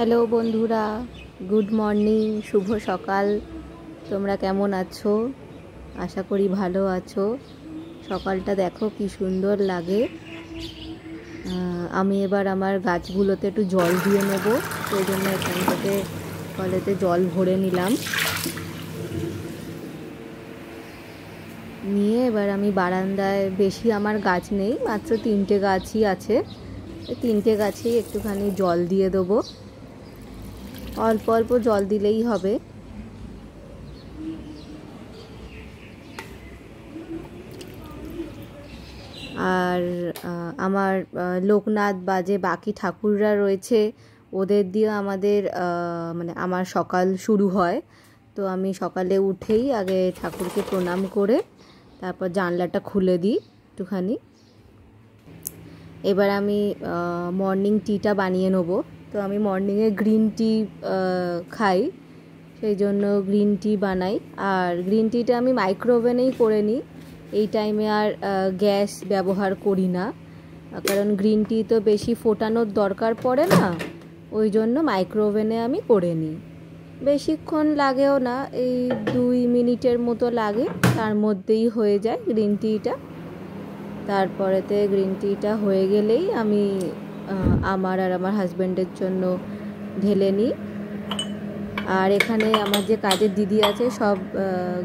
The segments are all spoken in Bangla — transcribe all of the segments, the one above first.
হ্যালো বন্ধুরা, গুড মর্নিং, শুভ সকাল। তোমরা কেমন আছো? আশা করি ভালো আছো। সকালটা দেখো কি সুন্দর লাগে। আমি এবার আমার গাছগুলোতে একটু জল দিয়ে নেব, সেই জন্য এখান থেকে কলেতে জল ভরে নিলাম। নিয়ে এবার আমি বারান্দায়, বেশি আমার গাছ নেই, মাত্র 3টে গাছই আছে, এই 3টে গাছেই একটুখানি জল দিয়ে দেবো। অল্প অল্প জল দিলেই হবে। আর আমার লোকনাথ বা যে বাকি ঠাকুররা রয়েছে ওদের দিয়ে আমাদের মানে আমার সকাল শুরু হয়। তো আমি সকালে উঠেই আগে ঠাকুরকে প্রণাম করে তারপর জানলাটা খুলে দিই একটুখানি। এবার আমি মর্নিং টিটা বানিয়ে নেবো। তো আমি মর্নিংয়ে গ্রিন টি খাই, সেই জন্য গ্রিন টি বানাই। আর গ্রিন টিটা আমি মাইক্রোওভেনেই করে নিই, এই টাইমে আর গ্যাস ব্যবহার করি না, কারণ গ্রিন টি তো বেশি ফোটানোর দরকার পড়ে না, ওই জন্য মাইক্রোওভেনে আমি করে নিই। বেশিক্ষণ লাগেও না, এই 2 মিনিটের মতো লাগে, তার মধ্যেই হয়ে যায় গ্রিন টিটা। তারপরেতে গ্রিন টিটা হয়ে গেলেই আমি আমার আর আমার হাজব্যান্ডের জন্য ঢেলে নিই। আর এখানে আমার যে কাজের দিদি আছে সব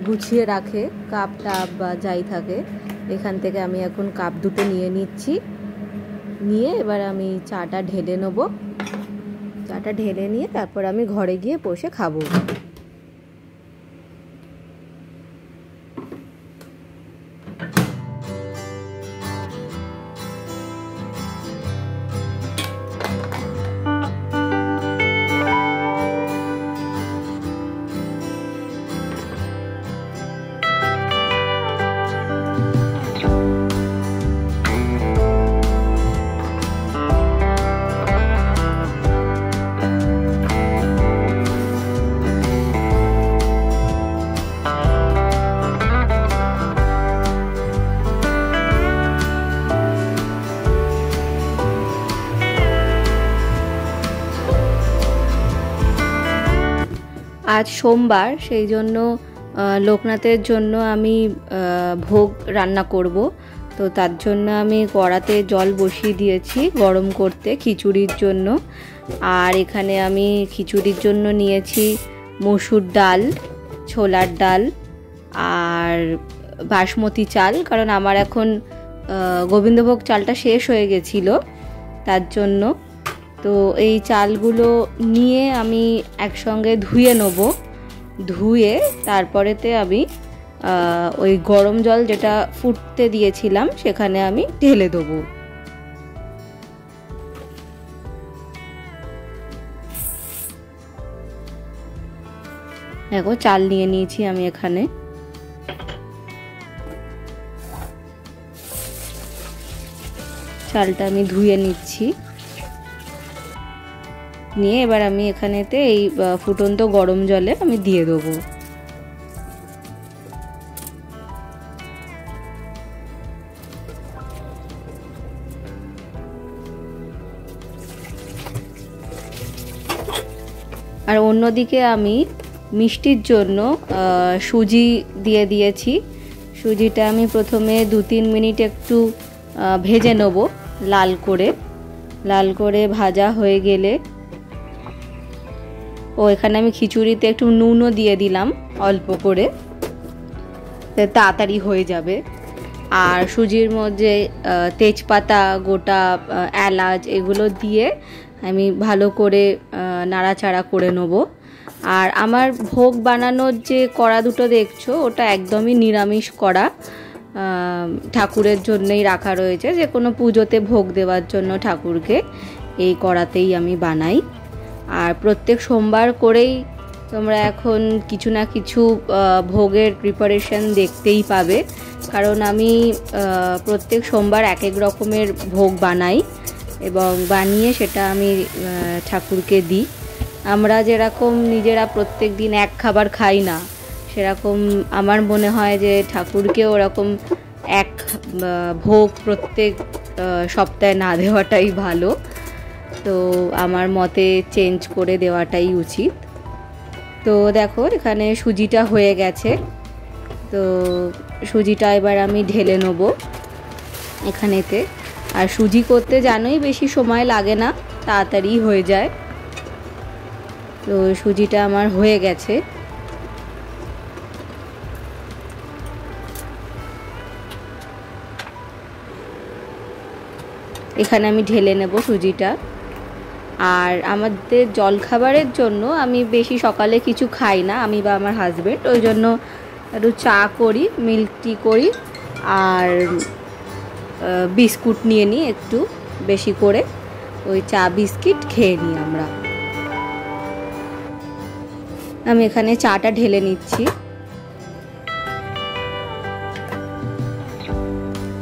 গুছিয়ে রাখে, কাপ টাপ বা যাই থাকে। এখান থেকে আমি এখন কাপ দুটো নিয়ে নিচ্ছি, নিয়ে এবার আমি চাটা ঢেলে নেব। চাটা ঢেলে নিয়ে তারপর আমি ঘরে গিয়ে বসে খাবো। আজ সোমবার, সেই জন্য লোকনাথের জন্য আমি ভোগ রান্না করব। তো তার জন্য আমি কড়াতে জল বসিয়ে দিয়েছি গরম করতে খিচুড়ির জন্য। আর এখানে আমি খিচুড়ির জন্য নিয়েছি মসুর ডাল, ছোলার ডাল আর বাসমতি চাল, কারণ আমার এখন গোবিন্দভোগ চালটা শেষ হয়ে গেছিলো, তার জন্য। তো এই চালগুলো নিয়ে আমি একসঙ্গে ধুয়ে নেব, ধুয়ে তারপরেতে আমি ওই গরম জল যেটা ফুটতে দিয়েছিলাম সেখানে আমি ঢেলে দেবো। দেখো চাল নিয়ে নিয়েছি আমি এখানে। চালটা আমি ধুয়ে নিচ্ছি, নিয়ে এবার আমি এখানেতে এই ফুটন্ত গরম জলে আমি দিয়ে দেবো। আর অন্যদিকে আমি মিষ্টির জন্য সুজি দিয়ে দিয়েছি। সুজিটা আমি প্রথমে 2-3 মিনিট একটু ভেজে নেব লাল করে। লাল করে ভাজা হয়ে গেলে এখানে আমি খিচুড়িতে একটু নুনও দিয়ে দিলাম অল্প করে, তাড়াতাড়ি হয়ে যাবে। আর সুজির মধ্যে তেজপাতা, গোটা এলাচ এগুলো দিয়ে আমি ভালো করে নাড়াচাড়া করে নেব। আর আমার ভোগ বানানোর যে কড়া দুটো দেখছো, ওটা একদমই নিরামিষ কড়া, ঠাকুরের জন্যই রাখা রয়েছে। যে কোনো পুজোতে ভোগ দেওয়ার জন্য ঠাকুরকে এই কড়াতেই আমি বানাই। আর প্রত্যেক সোমবার করেই তোমরা এখন কিছু না কিছু ভোগের প্রিপারেশন দেখতেই পাবে, কারণ আমি প্রত্যেক সোমবার এক এক রকমের ভোগ বানাই এবং বানিয়ে সেটা আমি ঠাকুরকে দিই। আমরা যেরকম নিজেরা প্রত্যেক দিন এক খাবার খাই না, সেরকম আমার মনে হয় যে ঠাকুরকেও ওরকম এক ভোগ প্রত্যেক সপ্তাহে না দেওয়াটাই ভালো। তো আমার মতে চেঞ্জ করে দেওয়াটাই উচিত। তো দেখো এখানে সুজিটা হয়ে গেছে, তো সুজিটা এবার আমি ঢেলে নেব এখানেতে। আর সুজি করতে জানোই বেশি সময় লাগে না, তাড়াতাড়ি হয়ে যায়। তো সুজিটা আমার হয়ে গেছে। এখানে আমি ঢেলে নেব সুজিটা। আর আমাদের জলখাবারের জন্য আমি বেশি সকালে কিছু খাই না, আমি বা আমার হাজব্যান্ড, ওই জন্য একটু চা করি, মিল্ক টি করি, আর বিস্কুট নিয়ে নিই একটু বেশি করে, ওই চা বিস্কিট খেয়ে নিই আমরা। আমি এখানে চাটা ঢেলে নিচ্ছি,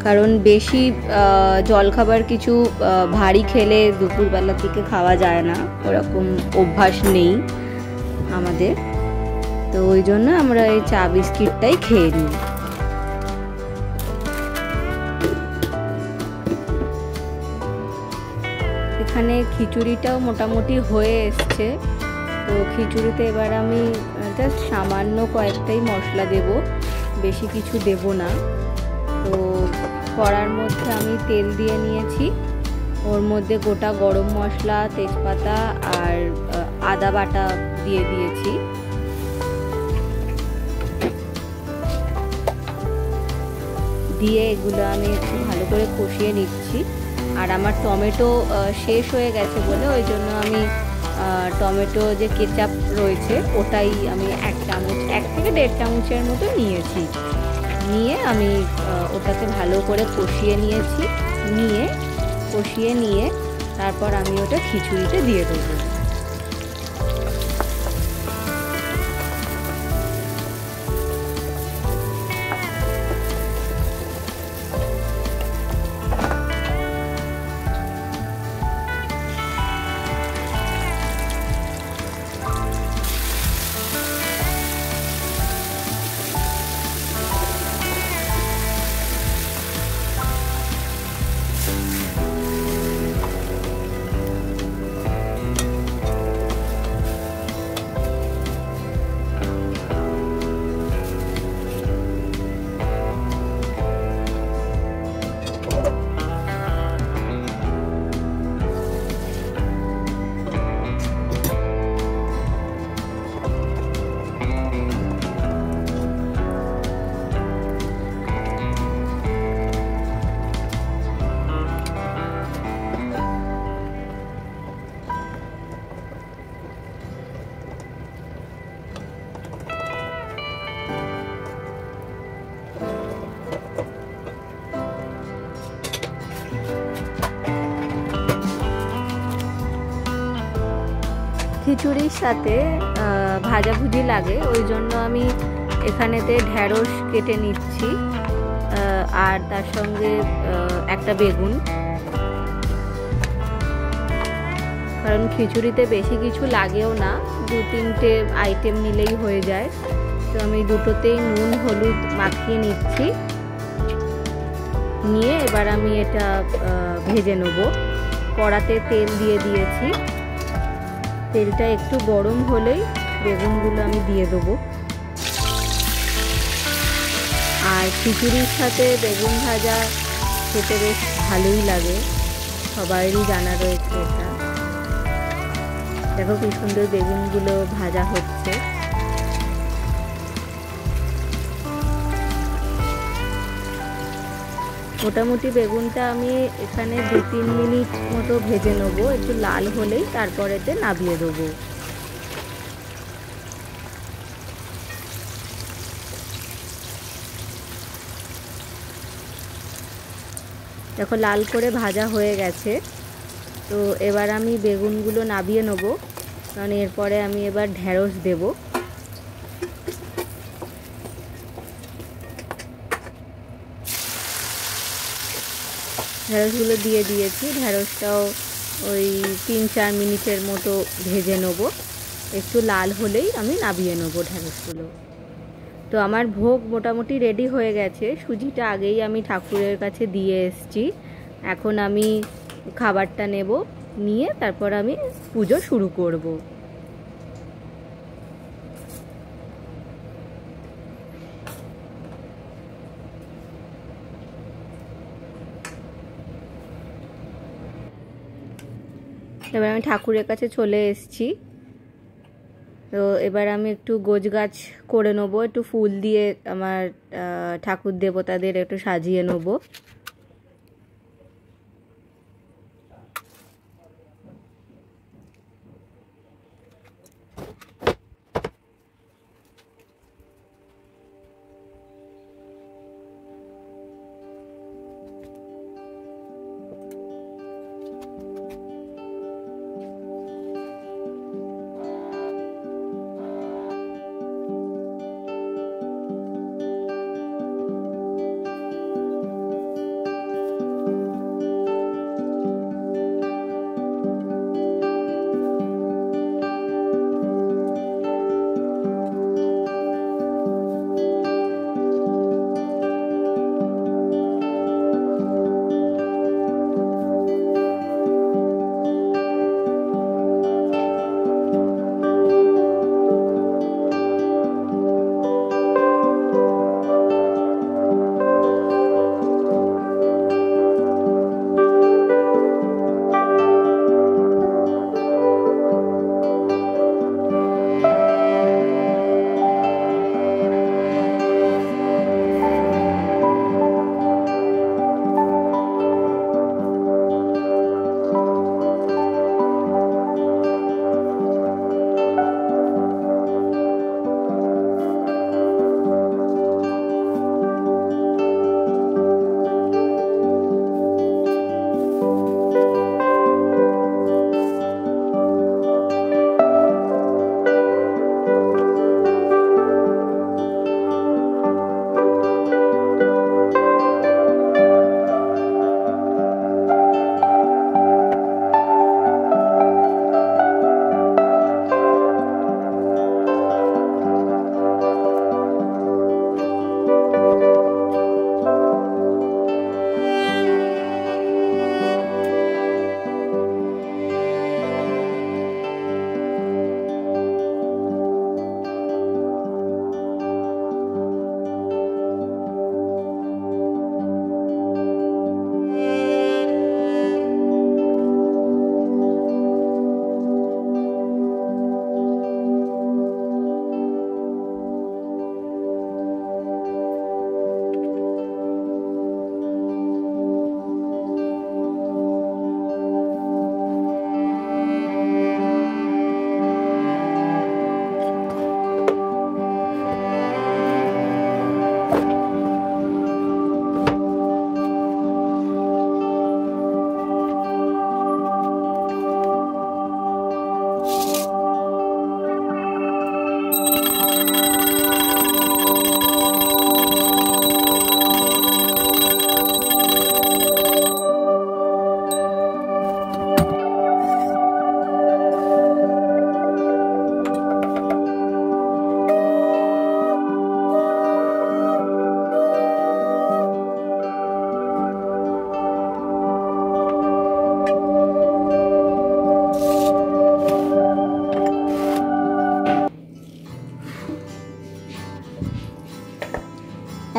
কারণ বেশি জলখাবার কিছু ভারী খেলে দুপুরবেলার দিকে খাওয়া যায় না, ওরকম অভ্যাস নেই আমাদের। তো ওই জন্য আমরা এই চা বিস্কিটটাই খেয়ে নিই। এখানে খিচুড়িটাও মোটামুটি হয়ে এসছে। তো খিচুড়িতে এবার আমি জাস্ট সামান্য কয়েকটাই মশলা দেব, বেশি কিছু দেব না। তো কড়ার মধ্যে আমি তেল দিয়ে নিয়েছি, ওর মধ্যে গোটা গরম মশলা, তেজপাতা আর আদা বাটা দিয়ে দিয়েছি। দিয়ে এগুলো আমি একটু ভালো করে কষিয়ে নিচ্ছি। আর আমার টমেটো শেষ হয়ে গেছে বলে ওই জন্য আমি টমেটো যে কেচাপ রয়েছে ওটাই আমি 1 চামচ, 1 থেকে 1.5 চামচের মতো নিয়েছি। নিয়ে আমি ওটাকে ভালো করে কষিয়ে নিয়ে তারপর আমি ওটা খিচুড়িতে দিয়ে দেবো। খিচুড়ির সাথে ভাজাভুজি লাগে, ওই জন্য আমি এখানেতে ঢ্যাঁড়স কেটে নিচ্ছি, আর তার সঙ্গে একটা বেগুন। কারণ খিচুড়িতে বেশি কিছু লাগেও না, 2-3টে আইটেম নিলেই হয়ে যায়। তো আমি দুটোতেই নুন হলুদ মাখিয়ে নিচ্ছি। নিয়ে এবার আমি এটা ভেজে নেব। কড়াতে তেল দিয়ে দিয়েছি, তেলটা একটু গরম হলেই বেগুনগুলো আমি দিয়ে দেবো। আর খিচুড়ির সাথে বেগুন ভাজা খেতে বেশ ভালোই লাগে, সবারই জানা রয়েছে এটা। দেখো কি সুন্দর বেগুনগুলো ভাজা হচ্ছে। মোটামুটি বেগুনটা আমি এখানে 2-3 মিনিট মতো ভেজে নেবো, একটু লাল হলেই তারপরেতে নামিয়ে দেবো। দেখো লাল করে ভাজা হয়ে গেছে। তো এবার আমি বেগুনগুলো নামিয়ে নেবো, কারণ এরপরে আমি এবার ঢ্যাঁড়স দেবো। ঢ্যাঁড়সগুলো দিয়ে দিয়েছি, ঢ্যাঁড়সটাও ওই 3-4 মিনিটের মতো ভেজে নেবো, একটু লাল হলেই আমি নামিয়ে নেবো ঢ্যাঁড়সগুলো। তো আমার ভোগ মোটামুটি রেডি হয়ে গেছে, সুজিটা আগেই আমি ঠাকুরের কাছে দিয়ে এসেছি। এখন আমি খাবারটা নেব। নিয়ে তারপর আমি পুজো শুরু করব। এবার আমি ঠাকুরের কাছে চলে এসেছি। তো এবার আমি একটু গোছগাছ করে নেবো, একটু ফুল দিয়ে আমার ঠাকুর দেবতাদের একটু সাজিয়ে নেবো।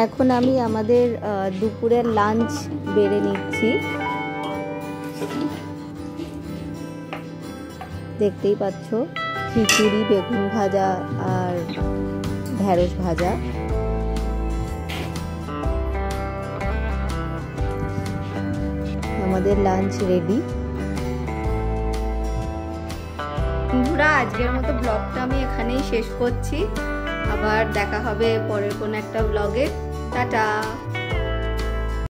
এখন আমি আমাদের দুপুরের লাঞ্চ বেড়ে নিচ্ছি। দেখতেই পাচ্ছ খিচুড়ি, বেগুন ভাজা আর ঢেঁড়স ভাজা। আমাদের লাঞ্চ রেডি। বন্ধুরা, আজকের মতো ব্লগটা আমি এখানেই শেষ করছি। আবার দেখা হবে পরের কোনো একটা ব্লগে। টাটা।